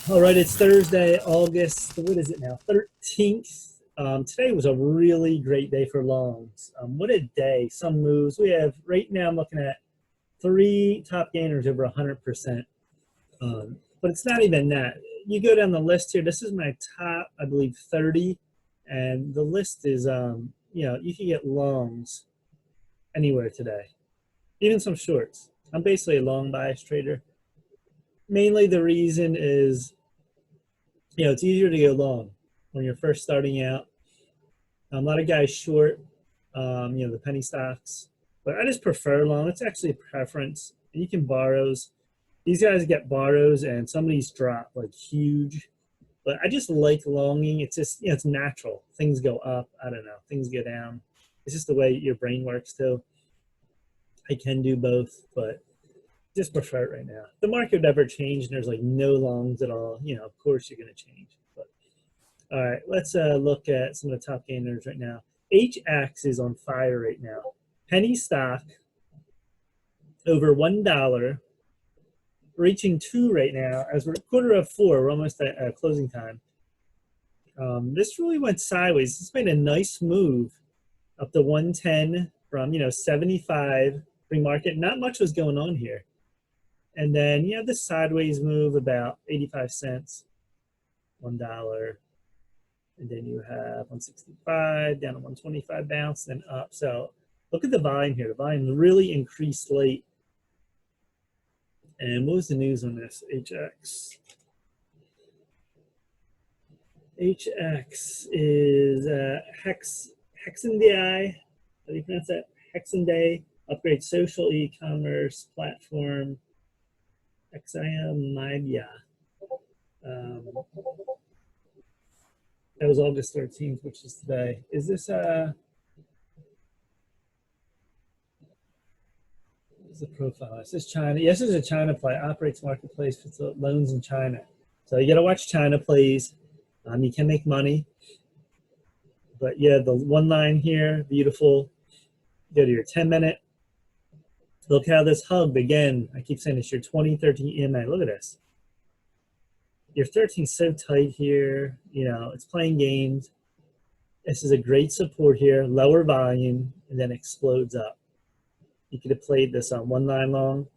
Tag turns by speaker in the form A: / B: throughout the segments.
A: All right, it's Thursday, August, what is it now? 13th. Today was a really great day for longs. What a day. Some moves. We have, right now, I'm looking at three top gainers over 100%. But it's not even that. You go down the list here. This is my top, I believe, 30. And the list is, you can get longs anywhere today, even some shorts. I'm basically a long bias trader. Mainly the reason is it's easier to go long when you're first starting out. A lot of guys short, the penny stocks, but I just prefer long. It's actually a preference. You can borrows. These guys get borrows, and some of these drop like huge. But I just like longing. It's just it's natural. Things go up. I don't know. Things go down. It's just the way your brain works too. I can do both, but just prefer it right now. The market never changed, and there's like no longs at all. Of course you're going to change. But all right, let's look at some of the top gainers right now. HX is on fire right now. Penny stock over $1, reaching 2 right now. As we're quarter of 4, we're almost at closing time. This really went sideways. This made a nice move up to 110 from 75 pre-market. Not much was going on here. And then you have this sideways move about 85 cents, $1. And then you have 165 down to 125 bounce, then up. So look at the volume here. The volume really increased late. And what was the news on this? HX. HX is Hexenday. How do you pronounce that? Hexenday. Upgrade social e-commerce platform. XIM. That was August 13th, which is today. Is this what is the profile? It says China. Yes, this is a China play. Operates marketplace for loans in China. So you got to watch China plays. You can make money. But yeah, the one line here, beautiful. Go to your 10-minute. Look how this hugged again. I keep saying it's your 2013 EMA. Look at this. Your 13 is so tight here. It's playing games. This is a great support here. Lower volume, and then explodes up. You could have played this on one line long.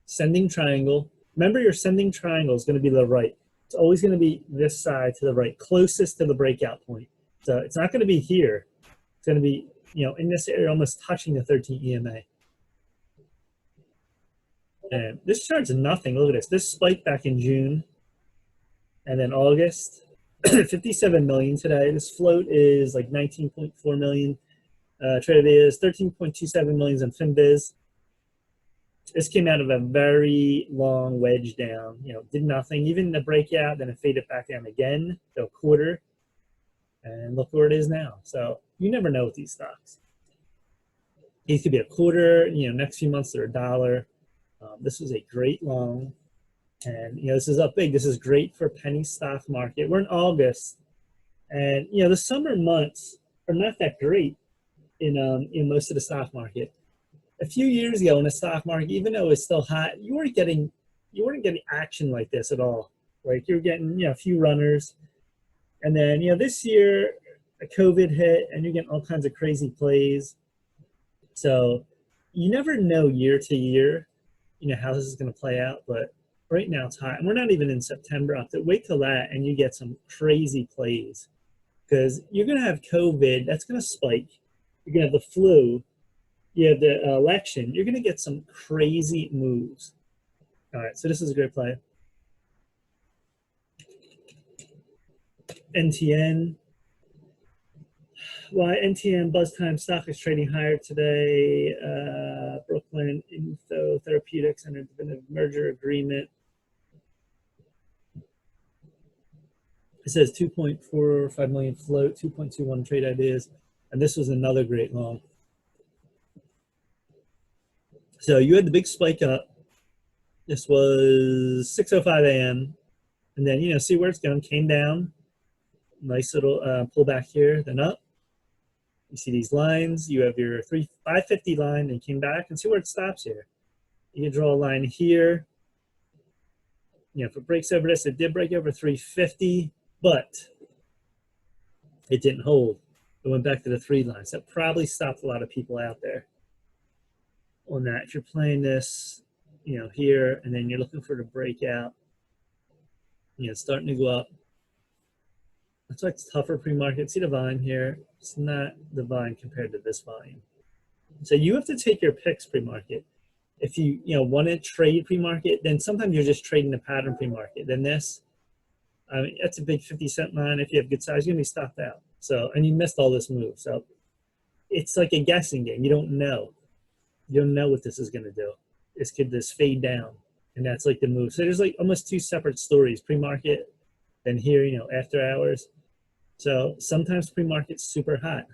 A: Sending triangle. Remember, your sending triangle is going to be to the right. It's always going to be this side to the right, closest to the breakout point. So it's not going to be here. It's going to be, in this area, almost touching the 13 EMA. And this chart's nothing. Look at this. This spiked back in June. And then August, 57 million today. This float is like 19.4 million. Traded is 13.27 million in FinBiz. This came out of a very long wedge down. Did nothing. Even the breakout, then it faded back down again to a quarter. And look where it is now. So you never know with these stocks. These could be a quarter. Next few months they're $1. This was a great long. And, this is up big. This is great for penny stock market. We're in August. And, the summer months are not that great in most of the stock market. A few years ago in the stock market, even though it's still hot, you weren't getting action like this at all. Like you're getting, a few runners. And then, this year, a COVID hit, and you're getting all kinds of crazy plays. So you never know year to year, how this is going to play out. But right now it's hot, and we're not even in September. I'll have to wait till that, and you get some crazy plays because you're going to have COVID. That's going to spike. You're going to have the flu. You have the election. You're going to get some crazy moves. All right, so this is a great play. NTN. Why NTN Buzz Time stock is trading higher today. Brooklyn Info Therapeutics entered the merger agreement. It says 2.45 million float, 2.21 trade ideas, and this was another great long. So you had the big spike up. This was 6:05 a.m. And then, see where it's going. Came down. Nice little pullback here, then up. You see these lines. You have your 550 line, and came back, and see where it stops here. You can draw a line here. You know, if it breaks over this, it did break over 350, but it didn't hold. It went back to the 3 lines. That probably stopped a lot of people out there on that. If you're playing this, you know, here, and then you're looking for the breakout, you know, starting to go up. That's why it's tougher pre-market. See the volume here? It's not the volume compared to this volume. So you have to take your picks pre-market. If you want to trade pre-market, then sometimes you're just trading the pattern pre-market. Then this, I mean, that's a big 50-cent line. If you have good size, you're gonna be stopped out. So, and you missed all this move. So it's like a guessing game. You don't know. You don't know what this is gonna do. This could just fade down, and that's like the move. So there's like almost 2 separate stories: pre-market, then here, you know, after hours. So sometimes pre-market's super hot,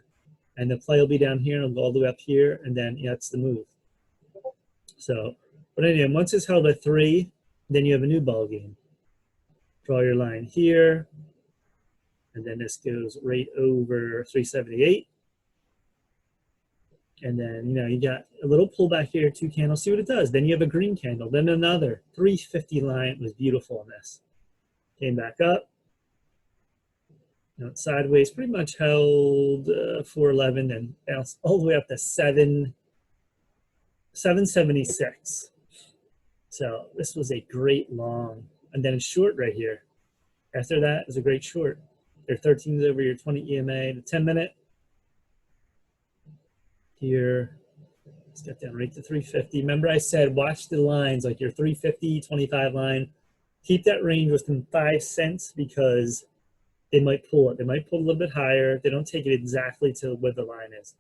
A: and the play will be down here and it'll go all the way up here, and then that's the move. So, but anyway, once it's held at 3, then you have a new ball game. Draw your line here, and then this goes right over 378. And then, you know, you got a little pullback here, 2 candles, see what it does. Then you have a green candle, then another 350 line. Was beautiful on this. Came back up. You know, sideways, pretty much held 411 and bounced all the way up to 776. So this was a great long, and then a short right here. After that is a great short. Your 13 is over your 20 EMA, the 10-minute. Here, let's get down right to 350. Remember I said watch the lines, like your 350, 25 line. Keep that range within 5 cents because they might pull it. They might pull a little bit higher. They don't take it exactly to where the line is.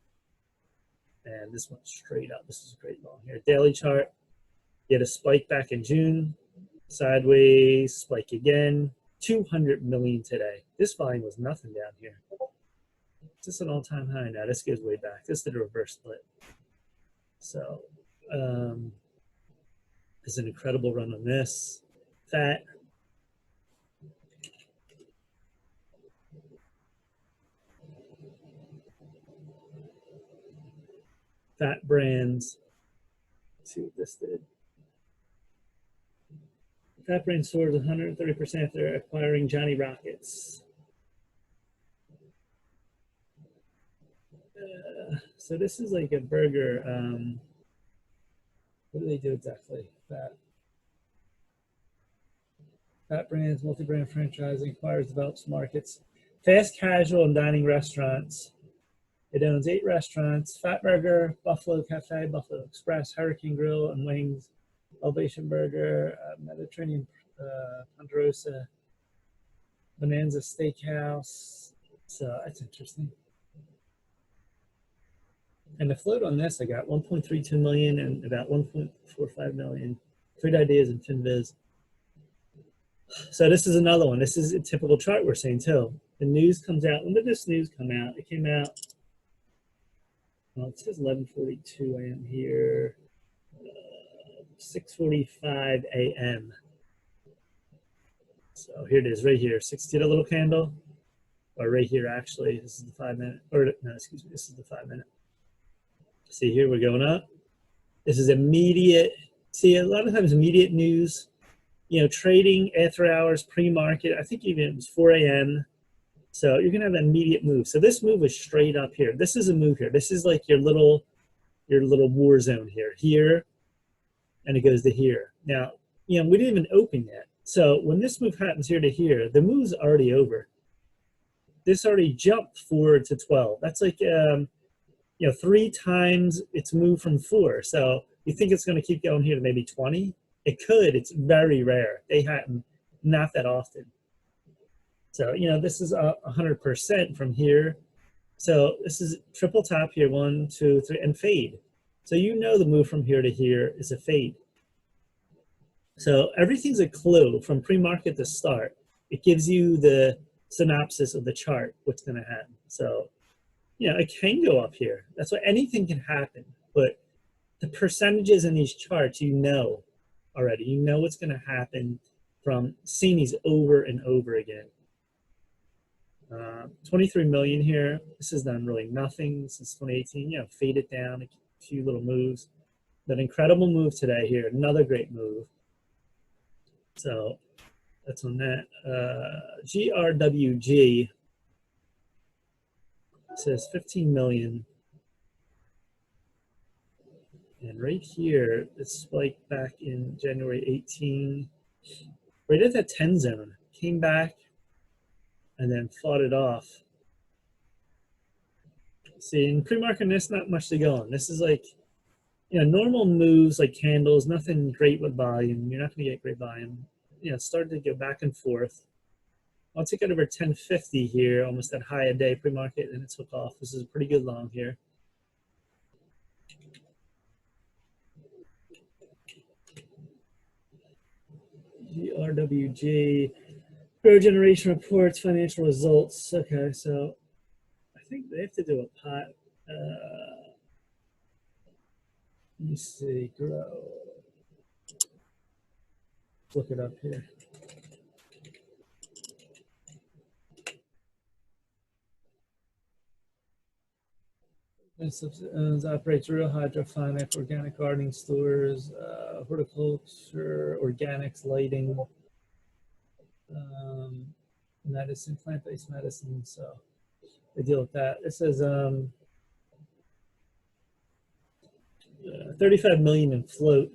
A: And this one's straight up. This is a great long here. Daily chart. You had a spike back in June. Sideways, spike again. 200 million today. This volume was nothing down here. It's just an all-time high now. This goes way back. This did a reverse split. So, it's an incredible run on this. FAT. FAT brands. Let's see what this did. FAT brand soars 130% after acquiring Johnny Rockets. So this is like a burger. What do they do exactly? FAT brands, multi-brand franchising, acquires, develops markets. Fast casual and dining restaurants. It owns 8 restaurants: Fat Burger, Buffalo Cafe, Buffalo Express, Hurricane Grill and Wings, Elevation Burger, Mediterranean Ponderosa, Bonanza Steakhouse. So that's interesting. And the float on this, I got 1.32 million and about 1.45 million. Trade Ideas and FinViz. So this is another one. This is a typical chart we're seeing too. The news comes out. When did this news come out? It came out, well, it says 11:42 a.m. here, 6:45 a.m. So here it is, right here. 16, a little candle, or right here actually. This is the 5-minute, or no, excuse me, this is the 5-minute. See here, we're going up. This is immediate. See, a lot of times immediate news, you know, trading after hours, pre-market. I think even it was 4 a.m. So you're gonna have an immediate move. So this move was straight up here. This is a move here. This is like your little war zone here. Here, and it goes to here. Now, you know, we didn't even open yet. So when this move happens here to here, the move's already over. This already jumped forward to 12. That's like, you know, 3 times its move from 4. So you think it's going to keep going here to maybe 20? It could. It's very rare. They happen not that often. So, you know, this is 100% from here. So this is triple top here, 1, 2, 3, and fade. So you know the move from here to here is a fade. So everything's a clue from pre-market to start. It gives you the synopsis of the chart, what's going to happen. So, you know, it can go up here. That's why anything can happen. But the percentages in these charts, you know already. You know what's going to happen from seeing these over and over again. 23 million here. This has done really nothing since 2018. You know, faded down a few little moves. That incredible move today here. Another great move. So that's on that. GRWG says 15 million. And right here, it spiked back in January 18, right at that 10 zone, came back and then fought it off. See, in pre-market, there's not much to go on. This is like, you know, normal moves like candles, nothing great with volume. You're not going to get great volume. You know, it started to go back and forth. Once it got over 1050 here, almost that high a day pre-market, and it took off. This is a pretty good long here. GRWG, Grow Generation Reports, Financial Results. Okay, so I think they have to do a pot. Let me see, Grow. Look it up here. This operates rural hydroponic, organic gardening stores, horticulture, organics, lighting, medicine, plant-based medicine. So they deal with that. It says 35 million in float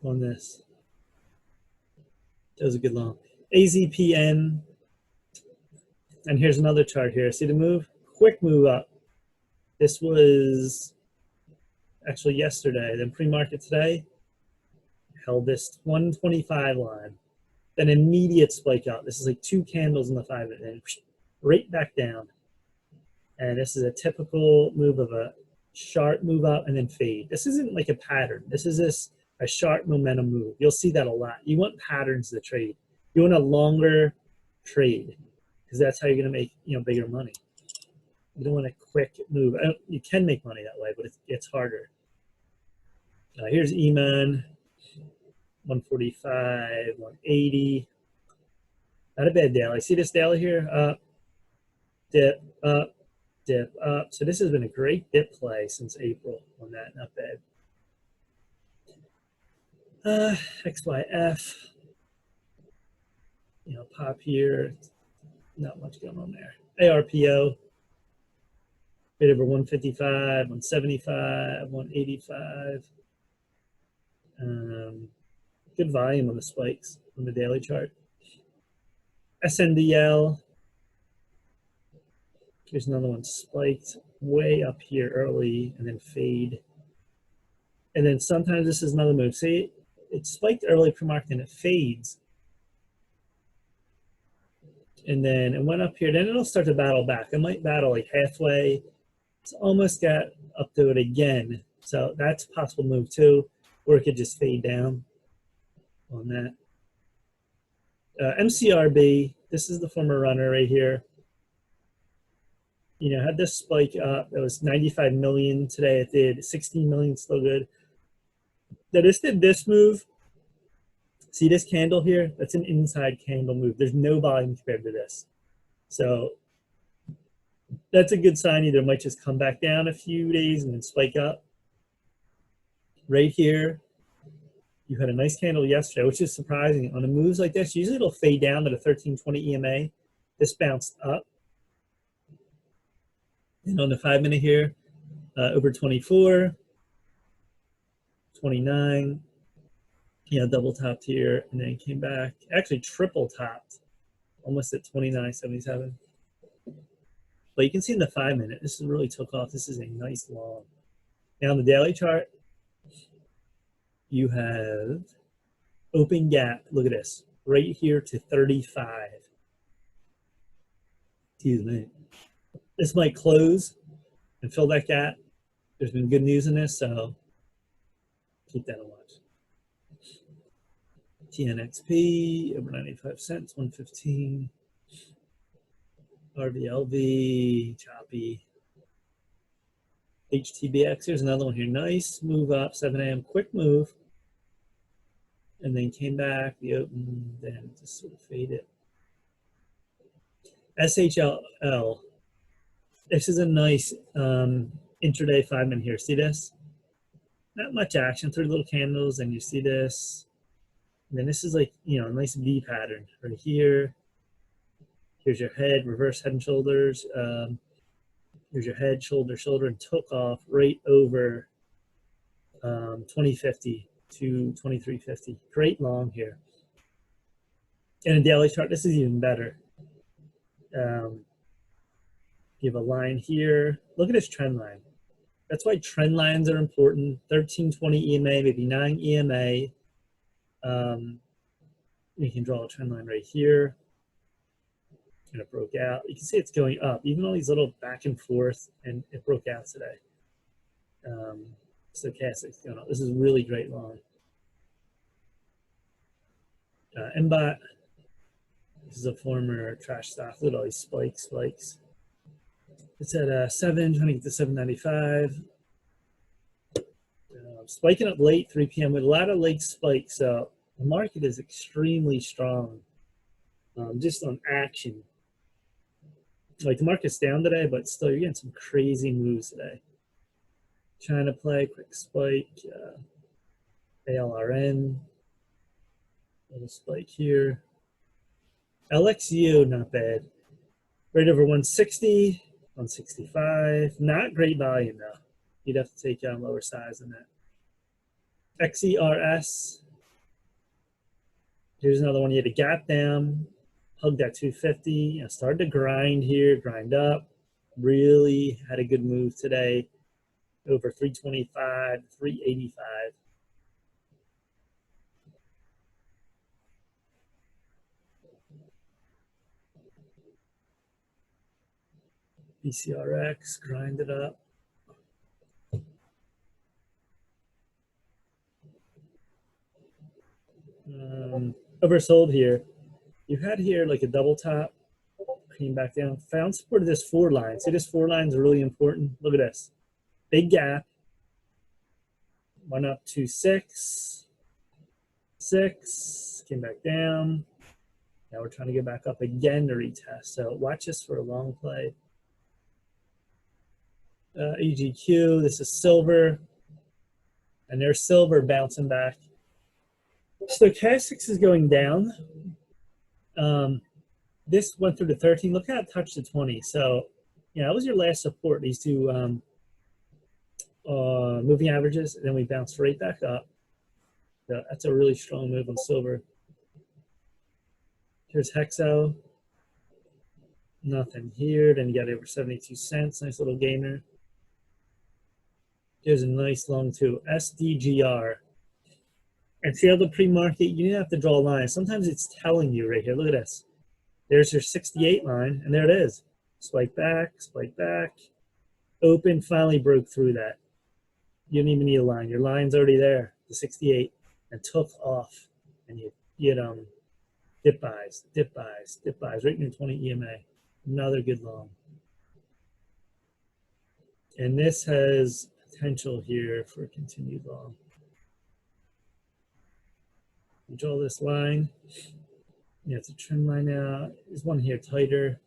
A: on this. That was a good long. AZPN. And here's another chart here. See the move? Quick move up. This was actually yesterday. Then pre-market today held this 125 line. Then immediate spike out. This is like 2 candles in the 5 minute, and right back down. And this is a typical move of a sharp move up and then fade. This isn't like a pattern. This is a sharp momentum move. You'll see that a lot. You want patterns to trade. You want a longer trade, because that's how you're going to make, you know, bigger money. You don't want a quick move. You can make money that way, but it's harder. Here's EMAN, 145, 180. Not a bad daily. See this daily here? Up, dip, up, dip, up. So this has been a great dip play since April on that. Not bad. XYF. You know, pop here. Not much going on there. ARPO, bit over 155, 175, 185. Good volume on the spikes on the daily chart. SNDL. Here's another one, spiked way up here early and then fade. And then sometimes this is another move. See, it spiked early pre-market and it fades. And then it went up here. Then it'll start to battle back. It might battle like halfway. It's almost got up to it again. So that's a possible move too, or it could just fade down on that. MCRB, this is the former runner right here. You know, had this spike up. It was 95 million today. It did 16 million, still good. Now this did this move. See this candle here? That's an inside candle move. There's no volume compared to this. So that's a good sign. Either it might just come back down a few days and then spike up. Right here, you had a nice candle yesterday, which is surprising. On the moves like this, usually it'll fade down to the 1320 EMA. This bounced up. And on the 5 minute here, over 24, 29. Yeah, double topped here and then came back. Actually triple topped, almost at 29.77. But you can see in the 5 minute, this really took off. This is a nice long. Now on the daily chart, you have open gap. Look at this, right here to 35. Excuse me. This might close and fill that gap. There's been good news in this, so keep that a watch. TNXP, over 95 cents, 115. RVLV, choppy. HTBX, here's another one here. Nice move up, 7 a.m., quick move. And then came back, the open, then just sort of faded. SHLL. This is a nice intraday 5 minute here. See this? not much action, 3 little candles, and you see this. And then this is like, you know, a nice V pattern right here. Here's your head, reverse head and shoulders. Here's your head, shoulder, shoulder, and took off right over 2050 to 2350. Great long here. In a daily chart, this is even better. You have a line here. Look at this trend line. That's why trend lines are important. 1320 EMA, maybe 9 EMA. You can draw a trend line right here. And it broke out. You can see it's going up. Even all these little back and forth, and it broke out today. Stochastic's going up. This is really great long. MBOT. This is a former trash stock. Look at all these spikes. It's at 7, trying to get to 795. Spiking up late, 3 p.m. with a lot of late spikes. So the market is extremely strong, just on action. Like the market's down today, but still you're getting some crazy moves today. China play, quick spike, ALRN, little spike here. LXU, not bad. Right over 160, 165. Not great volume though. You'd have to take lower size than that. XERS. Here's another one. You had a gap down, hugged that 250. You know, started to grind here, grind up. Really had a good move today. Over 325, 385. BCRX, grind it up. Oversold here. You had here like a double top, came back down, found support of this 4 line. See, this 4 line is really important. Look at this. Big gap. Went up to 6, 6, came back down. Now we're trying to get back up again to retest. So watch this for a long play. EGQ, this is silver. And there's silver bouncing back. Stochastics is going down. This went through the 13. Look how it touched the 20. So, yeah, that was your last support. These two moving averages, and then we bounced right back up. So that's a really strong move on silver. Here's Hexo. Nothing here. Then you got over 72 cents. Nice little gainer. Here's a nice long two. SDGR. And see how the pre-market, you didn't have to draw a line. Sometimes it's telling you right here. Look at this. There's your 68 line, and there it is. Spike back, open, finally broke through that. You don't even need a line. Your line's already there, the 68, and took off. And you get dip buys, right near 20 EMA. Another good long. And this has potential here for continued long. You draw this line. Yeah, it's a trend line now. There's one here tighter.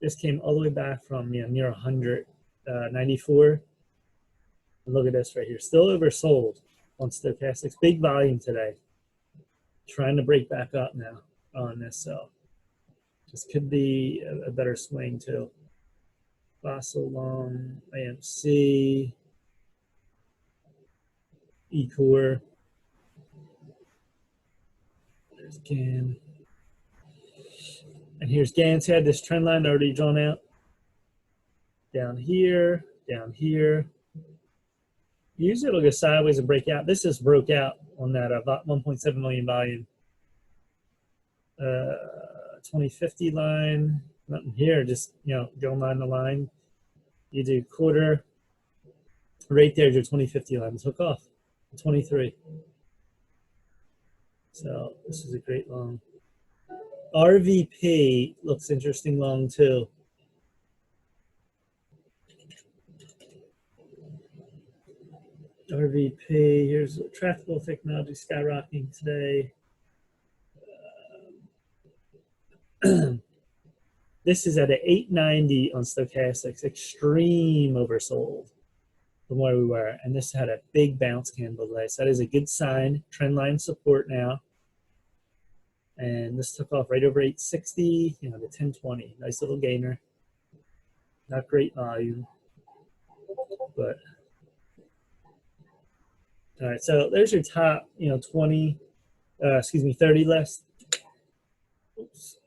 A: This came all the way back from near 100, 94. And look at this right here. Still oversold on stochastics. Big volume today. Trying to break back up now on this. So this could be a better swing too. Fossil long, AMC, eCore. There's GAN. And here's GAN's had this trend line already drawn out. Down here, down here. Usually it'll go sideways and break out. This just broke out on that 1.7 million volume. 2050 line, nothing here, just going line to line. You do quarter. Right there's your 2050 line. Took off 23. So this is a great long. RVP looks interesting long too. RVP, here's tractable technology skyrocketing today. This is at an 890 on stochastics, extreme oversold. from where we were. And this had a big bounce candle today. So that is a good sign. Trend line support now. And this took off right over 860, you know, to 1020. Nice little gainer. Not great volume, but all right. So there's your top, you know, 30 list. Oops.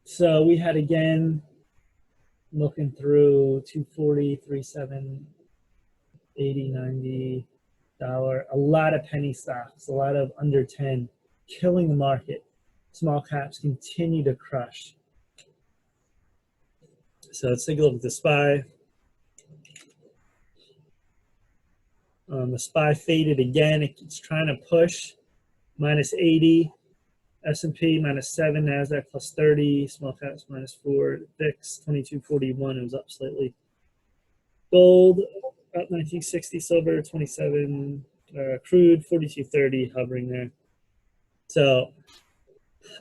A: So we had again, looking through 240, 37, 80, 90 dollar, a lot of penny stocks, a lot of under 10, killing the market. Small caps continue to crush. So let's take a look at the SPY. The SPY faded again. It's trying to push. Minus 80. S&P minus 7. NASDAQ plus 30. Small caps minus 4. VIX 2241. It was up slightly. Gold up 1960. Silver 27. Crude 4230, hovering there. So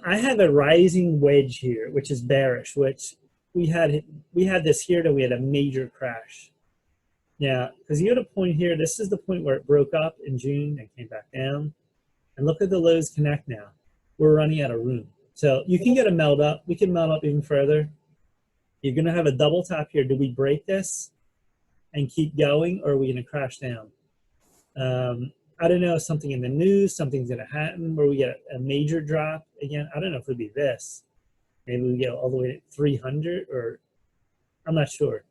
A: I have a rising wedge here, which is bearish, which we had this here till we had a major crash. Yeah, because you had a point here. This is the point where it broke up in June and came back down. And look at the lows connect now. We're running out of room. So you can get a melt up. We can melt up even further. You're going to have a double top here. Do we break this and keep going, or are we going to crash down? I don't know, something in the news, something's going to happen where we get a major drop again. I don't know if it'll be this. Maybe we go all the way to 300, or I'm not sure.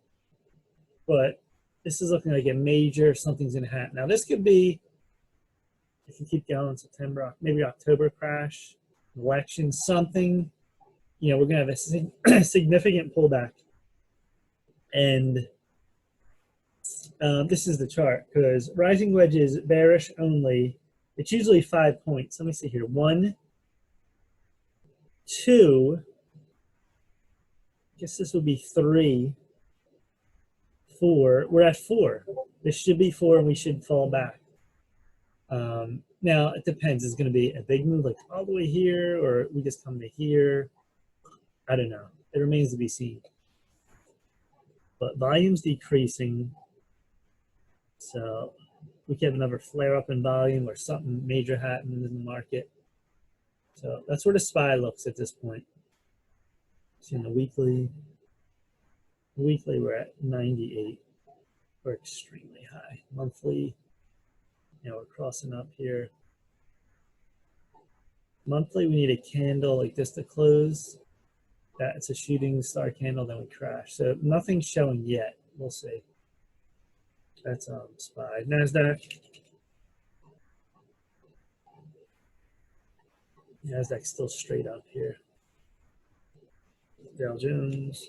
A: But this is looking like a major, something's going to happen. Now, this could be, if you keep going, September, maybe October crash, election, something. You know, we're going to have a significant pullback. And this is the chart, because rising wedges, bearish only. It's usually 5 points. Let me see here. 1, 2. I guess this would be 3, 4. We're at 4. This should be 4, and we should fall back. Now, it depends. It's going to be a big move, like all the way here, or we just come to here. I don't know. It remains to be seen. But volume's decreasing. So we could have another flare up in volume or something major happens in the market. So that's where the SPY looks at this point. See, in the weekly we're at 98. We're extremely high. Monthly, you know, we're crossing up here. Monthly, we need a candle like this to close. That's a shooting star candle, then we crash. So nothing's showing yet. We'll see. That's SPY. NASDAQ. NASDAQ's still straight up here. Dow Jones.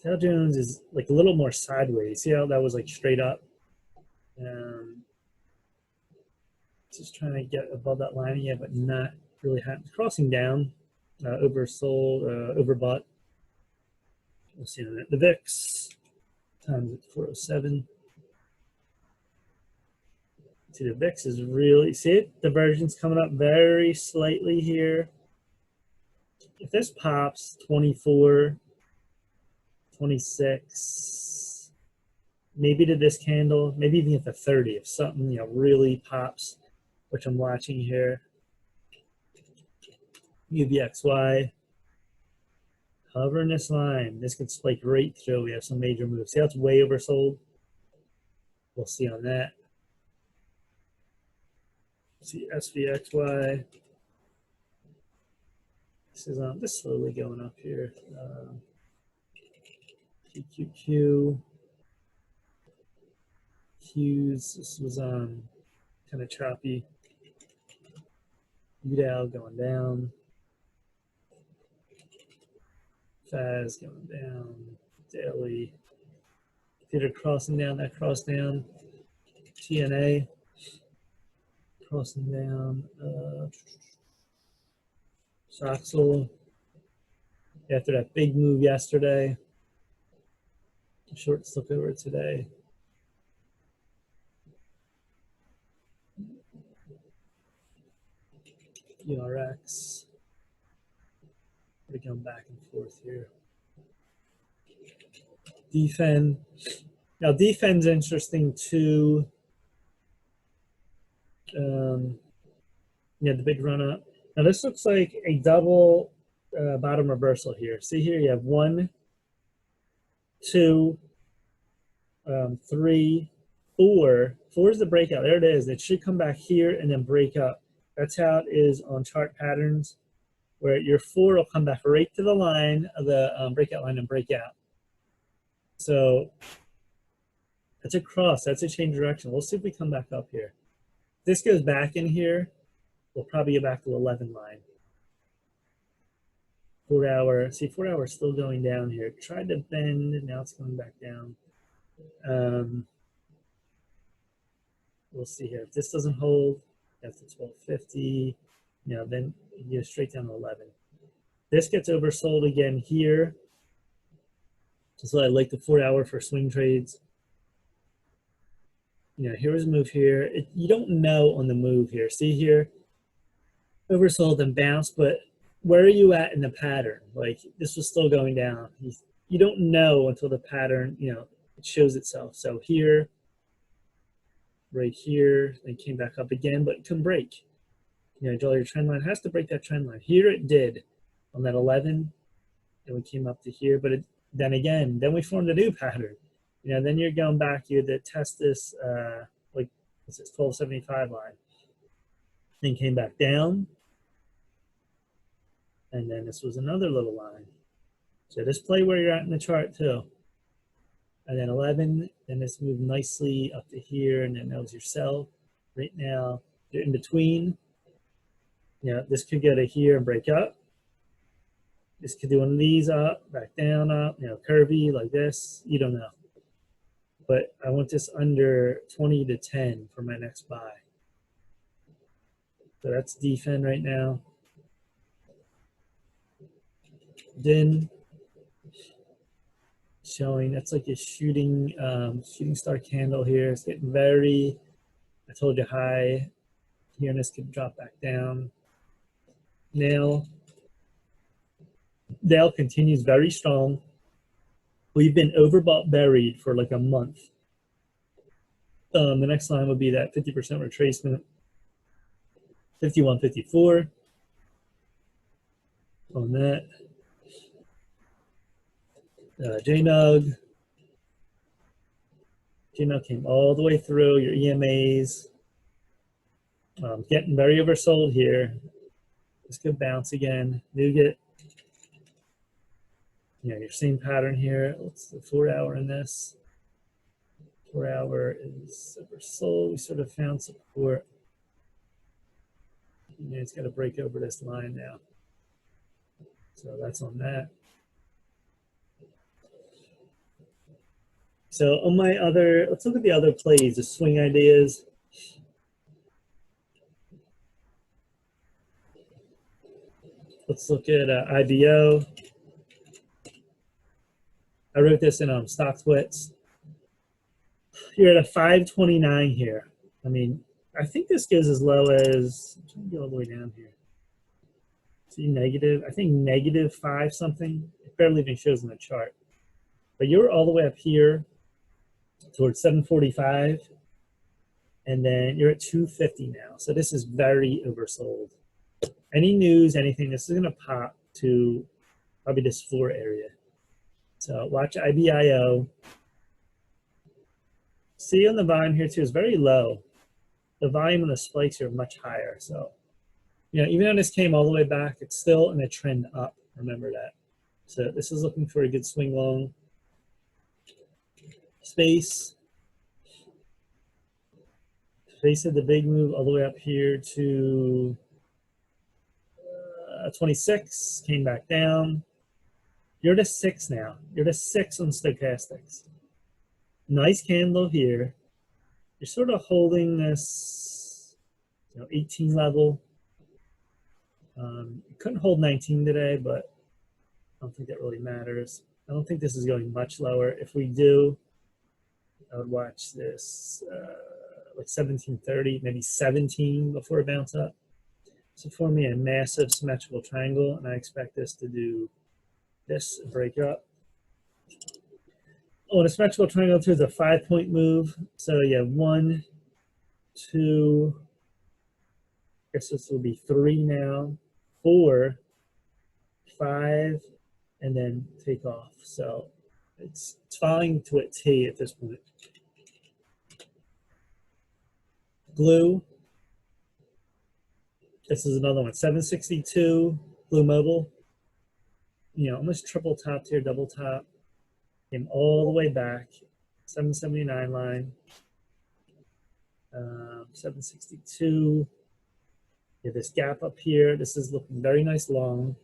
A: Dow Jones is like a little more sideways. See how that was like straight up? Just trying to get above that line again, but not really happening. Crossing down, oversold, overbought. We'll see on that. The VIX times at 407. See, the VIX is really, see it? Divergence coming up very slightly here. If this pops 24, 26, maybe to this candle, maybe even at the 30, if something, you know, really pops, which I'm watching here. UVXY. Hovering this line. This could spike right through. We have some major moves. See how it's way oversold? We'll see on that. See SVXY. This is just slowly going up here. QQQ. Qs. This was kind of choppy. UDAL going down. FAS going down. Daily. Theater crossing down. That crossed down. TNA crossing down. Soxel. After that big move yesterday. Shorts look over today. ERX. We're going back and forth here. Defend. Now defend's interesting too. Yeah, the big run up. Now this looks like a double bottom reversal here. See here, you have 1, 2, 3, 4. 4 is the breakout. There it is. It should come back here and then break up. That's how it is on chart patterns, where your 4 will come back right to the line of the breakout line and break out. So that's a cross. That's a change of direction. We'll see if we come back up here. If this goes back in here, we'll probably get back to the 11 line. 4 hour. See, 4 hour is still going down here. Tried to bend. Now it's going back down. We'll see here. If this doesn't hold, that's the 1250. You know, then you go straight down to 11. This gets oversold again here. So I like the 4 hour for swing trades. You know, here's a move here. You don't know on the move here. See here, oversold and bounced, but where are you at in the pattern? Like this was still going down. You don't know until the pattern, you know, it shows itself. So here, right here, then came back up again, but it couldn't break. You know, draw your trend line. It has to break that trend line. Here it did on that 11, and we came up to here, but then again, then we formed a new pattern. You know, then you're going back, you had to test this, like, what's this, 1275 line. Then came back down, and then this was another little line. So just play where you're at in the chart too. And then 11, then this moved nicely up to here, and then that was your sell. Right now, you're in between. You know, this could go to here and break up. This could do one of these up, back down, up, you know, curvy like this. You don't know. But I want this under 20 to 10 for my next buy. So that's defend right now. Then showing that's like a shooting star candle here. It's getting very, I told you, high here, and this could drop back down. Nail continues very strong. We've been overbought buried for like a month. The next line would be that 50% retracement, 51.54 on that. JNUG came all the way through your EMAs. Getting very oversold here. This could bounce again. Nougat. Yeah, your same pattern here. What's the 4 hour in this? 4 hour is oversold. We sort of found support. You know, it's got to break over this line now. So that's on that. So on my other, let's look at the other plays, the swing ideas. Let's look at IBO. I wrote this in stock splits. You're at a 529 here. I mean, I think this goes as low as, I'm trying to get all the way down here. See negative, I think -5 something. It barely even shows in the chart. But you're all the way up here towards 745. And then you're at 250 now. So this is very oversold. Any news, anything, this is going to pop to probably this 4 area. So watch IBIO. See on the volume here too is very low. The volume and the spikes are much higher. So, you know, even though this came all the way back, it's still in a trend up. Remember that. So this is looking for a good swing long. Space of the big move all the way up here to 26, came back down. You're to 6 now. You're to 6 on stochastics. Nice candle here. You're sort of holding this, you know, 18 level. You couldn't hold 19 today, but I don't think that really matters. I don't think this is going much lower. If we do, I would watch this like 1730, maybe 17 before it bounce up. So for me, a massive symmetrical triangle, and I expect this to do this and break up. Oh, and a symmetrical triangle too is a 5-point move. So yeah, 1, 2, I guess this will be 3 now, 4, 5, and then take off. So it's following to a T at this point. Glue. This is another one. 762 glue mobile. You know, almost triple topped here, double top. Came all the way back. 779 line. 762. Yeah, this gap up here. This is looking very nice long.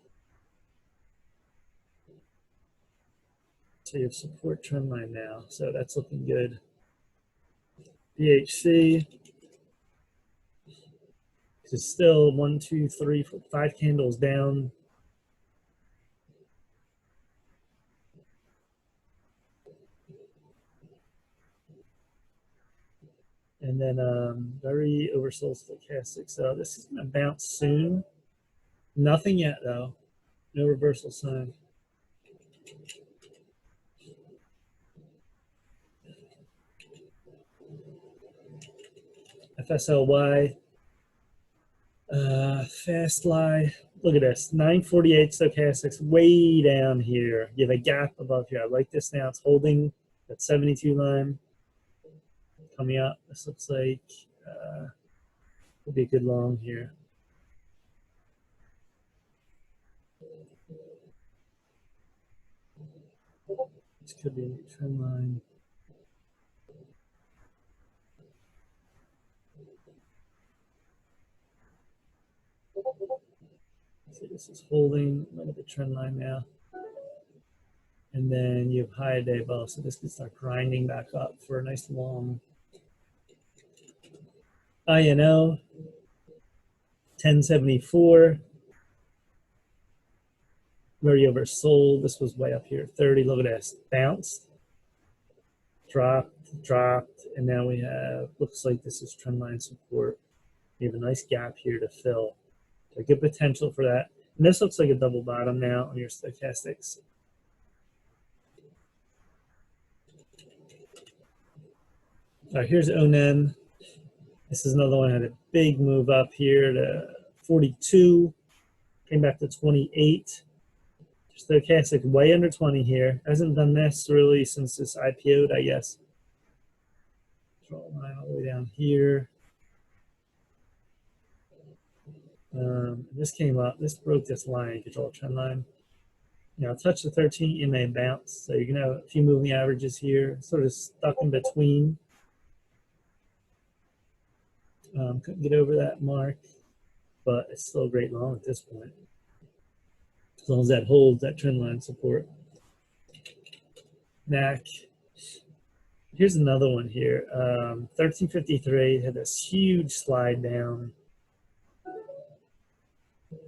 A: So you have support trend line now. So that's looking good. BHC. This is still 1, 2, 3, 4, 5 candles down. And then very oversold stochastic. So this is going to bounce soon. Nothing yet, though. No reversal sign. FSLY. Fast lie. Look at this. 948 stochastics way down here. You have a gap above here. I like this now. It's holding that 72 line. Coming up. This looks like will be a good long here. This could be a new trend line. So this is holding. Look at the trend line now. And then you have high day above. So this could start grinding back up for a nice long. INO 1074. Very oversold. This was way up here. 30. Look at this. Bounced. Dropped, and now we have, looks like this is trend line support. We have a nice gap here to fill. So good potential for that. And this looks like a double bottom now on your stochastics. All right, here's ONEM. This is another one that had a big move up here to 42. Came back to 28. Stochastic way under 20 here. Hasn't done this really since this IPO'd, I guess. Draw a line all the way down here. This came up. This broke this line. Control trend line. Now touch the 13, you may bounce. So you're gonna have a few moving averages here, sort of stuck in between. Couldn't get over that mark, but it's still a great long at this point. As long as that holds that trend line support. NAC. Here's another one here. 1353 had this huge slide down.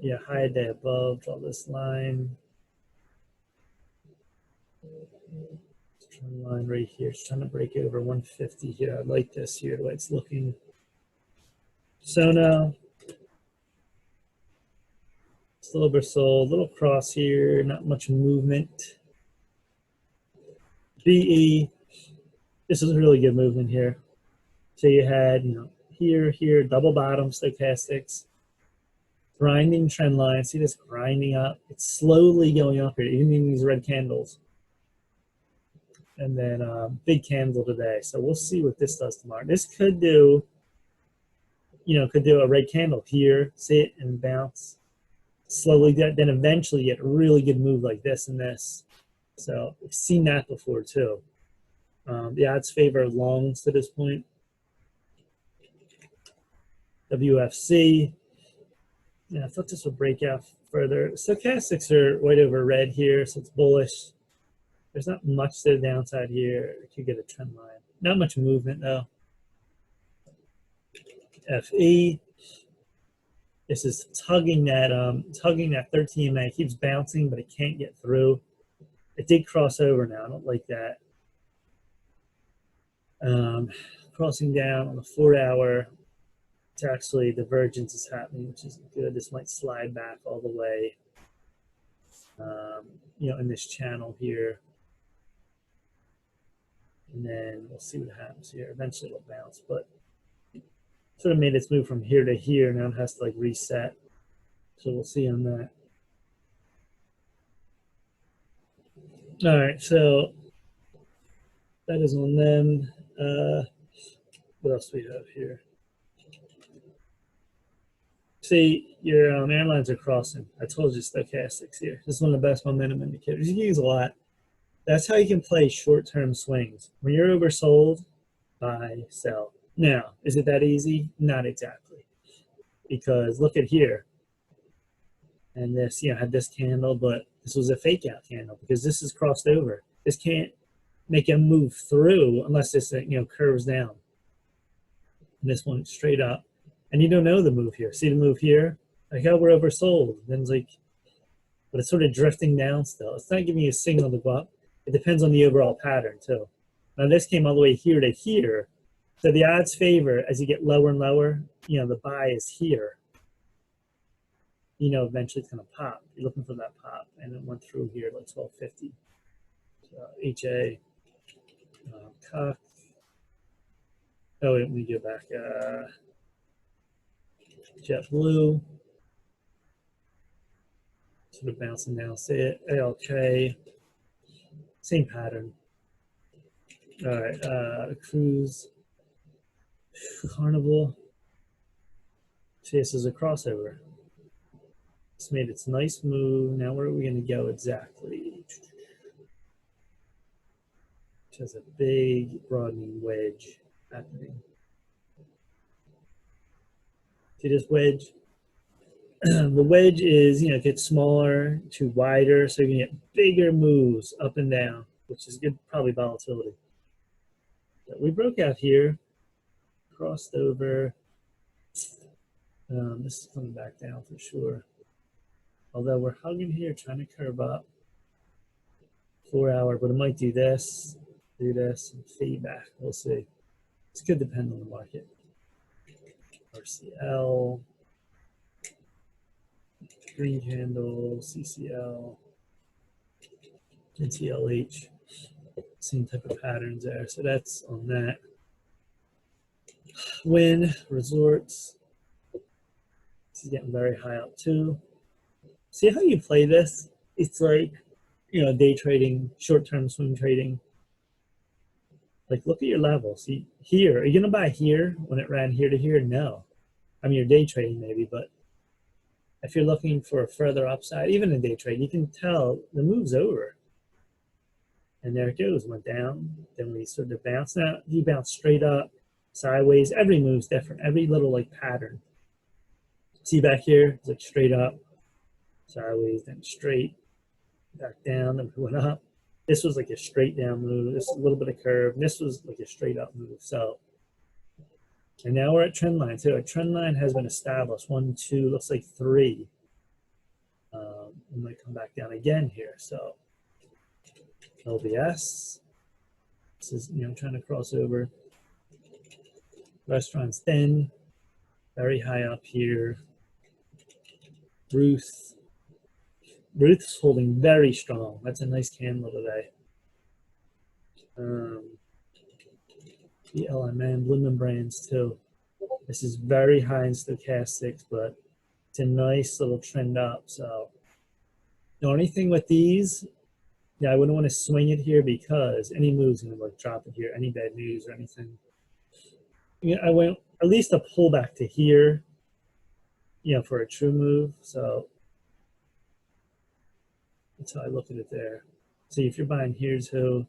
A: Yeah, high day above, draw this line. Trend line right here. It's trying to break over 150 here. I like this here, the way it's looking. Sono. Still oversold, little cross here, not much movement. BE. This is a really good movement here. So you had, you know, here, double bottom stochastics. Grinding trend line. See this grinding up? It's slowly going up here, even in these red candles. And then big candle today. So we'll see what this does tomorrow. This could do, you know, could do a red candle here, see it and bounce. Slowly, then eventually get a really good move like this and this. So we've seen that before too. The odds favor longs to this point. WFC. Yeah, I thought this would break out further. Stochastics are white over red here, so it's bullish. There's not much to the downside here. It could get a trend line. Not much movement though. FE. This is tugging that 13 MA. It keeps bouncing, but it can't get through. It did cross over now. I don't like that. Crossing down on the 4-hour. It's actually divergence is happening, which is good. This might slide back all the way, you know, in this channel here. And then we'll see what happens here. Eventually it'll bounce, but sort of made its move from here to here. Now it has to like reset. So we'll see on that. All right, so that is on them. What else do we have here? See, your airlines are crossing. I told you stochastics here. This is one of the best momentum indicators. You use a lot. That's how you can play short-term swings. When you're oversold, buy, sell. Now, is it that easy? Not exactly. Because look at here. And this, had this candle, but this was a fake out candle because this is crossed over. This can't make a move through unless this, curves down. And this one straight up. And you don't know the move here. See the move here? Like how we're oversold. Then it's like, but it's sort of drifting down still. It's not giving you a signal to go up. It depends on the overall pattern too. Now this came all the way here to here. So the odds favor as you get lower and lower, the buy is here. Eventually it's going to pop. You're looking for that pop. And it went through here like 1250. So HA, cock. Oh, wait, let me go back. JetBlue. Sort of bouncing down. See it. ALK. Same pattern. All right. Cruise. Carnival. See, this is a crossover. It's made its nice move. Now where are we going to go exactly? Which has a big broadening wedge happening. See this wedge? The wedge is, gets smaller to wider, so you can get bigger moves up and down, which is good, probably volatility. But we broke out here, crossed over. This is coming back down for sure. Although we're hugging here, trying to curve up. 4 hour, but it might do this, and fade back. We'll see. This could depend on the market. RCL. Green candle, CCL, NTLH, same type of patterns there. So that's on that. Win, resorts. This is getting very high up too. See how you play this? It's like, day trading, short-term swing trading. Like, look at your level. See, here, are you going to buy here when it ran here to here? No. I mean, you're day trading maybe, but if you're looking for a further upside, even in day trade, you can tell the move's over. And there it goes, went down. Then we sort of bounced out. He bounced straight up, sideways. Every move's different. Every little like pattern. See back here, it's like straight up, sideways, then straight, back down, then we went up. This was like a straight down move. This is a little bit of curve. And this was like a straight up move. So, and now we're at trend line too. A trend line has been established. 1, 2, looks like 3. We might come back down again here. So LBS. This is, trying to cross over. Restaurants thin, very high up here. Ruth's holding very strong. That's a nice candle today. The LMN, Bloomin' Brands too. This is very high in stochastics, but it's a nice little trend up. So the only thing with these, I wouldn't want to swing it here because any move's going to like drop it here, any bad news or anything. I went at least a pullback to here, for a true move. So that's how I look at it there. So if you're buying here too,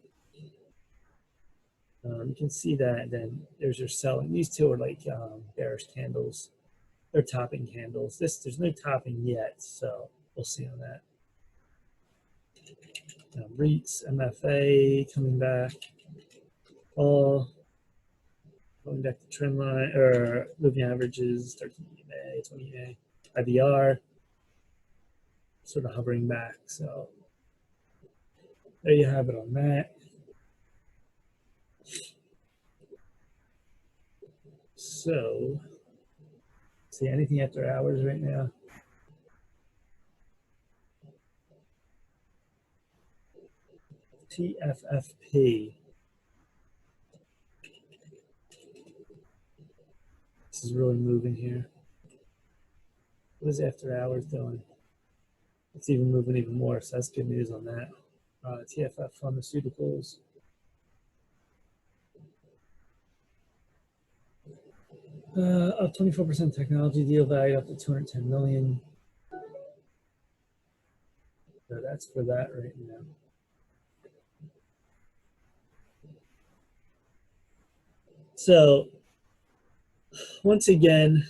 A: you can see that. Then there's your selling. These two are like bearish candles. They're topping candles. There's no topping yet, so we'll see on that. REITs, MFA coming back. All going back to trend line or moving averages, 13 EMA, 20 EMA, IBR, sort of hovering back. So there you have it on that. So, see anything after hours right now? TFFP. This is really moving here. What is after hours doing? It's even moving even more, so that's good news on that. TFF Pharmaceuticals. Up 24% technology deal value up to 210 million. So that's for that right now. So once again,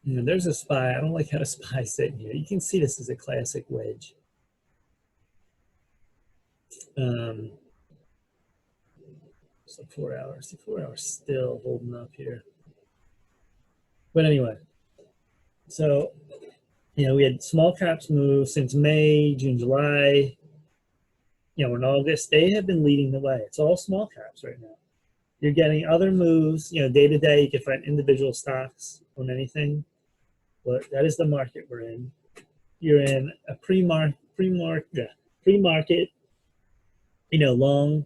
A: there's a SPY. I don't like how a SPY is sitting here. You can see this is a classic wedge. So 4 hours. The 4 hours still holding up here. But anyway, so we had small caps move since May, June, July. In August, they have been leading the way. It's all small caps right now. You're getting other moves, day to day. You can find individual stocks on anything, but that is the market we're in. You're in a pre-market, long.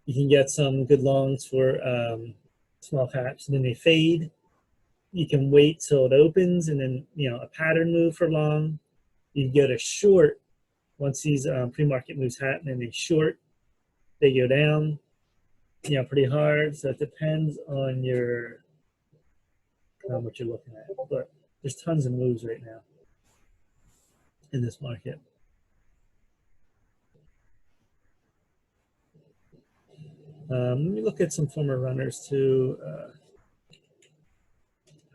A: You can get some good longs for small caps, and then they fade. You can wait till it opens, and then a pattern move for long. You get a short once these pre-market moves happen, and they short. They go down, pretty hard. So it depends on your what you're looking at. But there's tons of moves right now in this market. Let me look at some former runners too.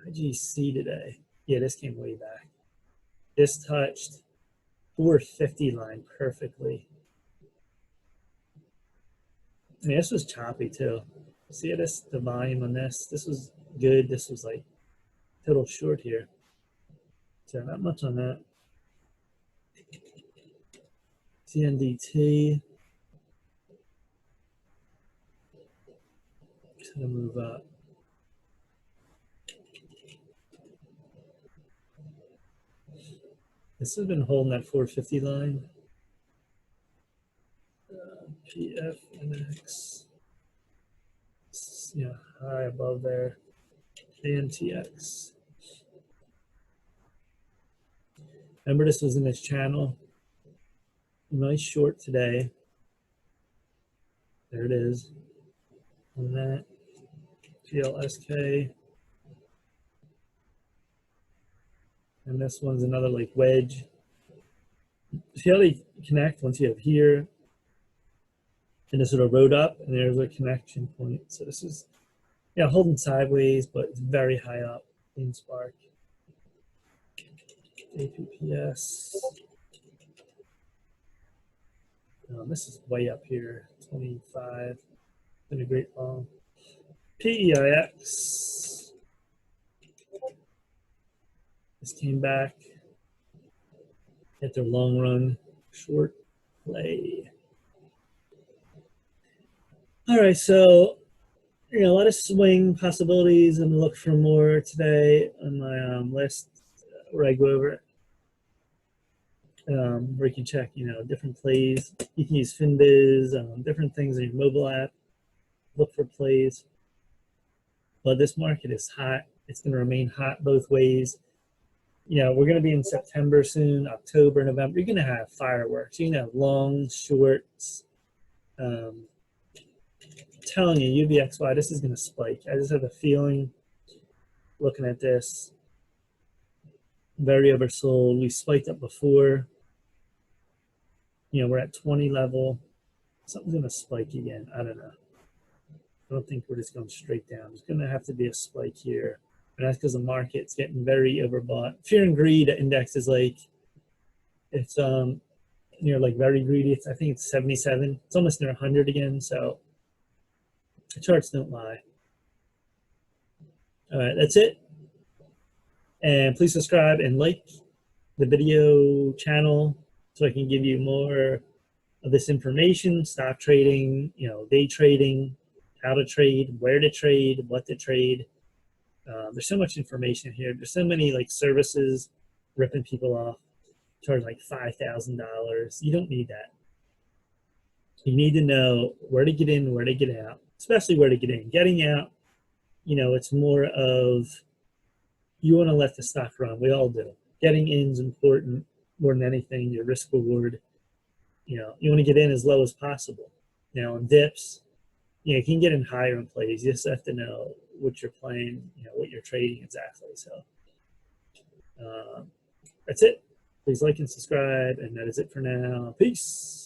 A: IGC today. Yeah, this came way back. This touched 450 line perfectly. I mean, this was choppy too. See this, the volume on this? This was good. This was like total short here. So not much on that. CNDT. Just gonna move up. This has been holding that 450 line. PFNX. High above there. AMTX. Remember, this was in this channel. Nice short today. There it is. On that. GLSK. And this one's another like wedge. See how they connect once you have here? And this sort of rode up, and there's a connection point. So this is, holding sideways, but it's very high up in Spark. APPS. This is way up here, 25. Been a great long. PEIX. This came back at their long run short play. All right, so a lot of swing possibilities. I'm gonna look for more today on my list where I go over it. Where you can check, different plays. You can use FinBiz, different things in your mobile app. Look for plays. But this market is hot. It's going to remain hot both ways. We're going to be in September soon, October, November. You're going to have fireworks. You're going to have long, shorts. I'm telling you, UVXY, this is going to spike. I just have a feeling looking at this. Very oversold. We spiked up before. We're at 20 level. Something's going to spike again. I don't know. I don't think we're just going straight down. There's going to have to be a spike here. And that's because the market's getting very overbought. Fear and greed index is like, it's like very greedy. I think it's 77. It's almost near 100 again. So the charts don't lie. All right, that's it. And please subscribe and like the video channel so I can give you more of this information, stock trading, day trading, how to trade, where to trade, what to trade. There's so much information here. There's so many like services ripping people off, charge like $5,000. You don't need that. You need to know where to get in, where to get out. especially where to get in. Getting out, you know, it's more of you want to let the stock run. We all do. Getting in is important more than anything. Your risk reward, you know, you want to get in as low as possible. Now, in dips, you know, you can get in higher in plays. You just have to know what you're playing, you know, what you're trading exactly. So that's it. Please like and subscribe, and that is it for now. Peace.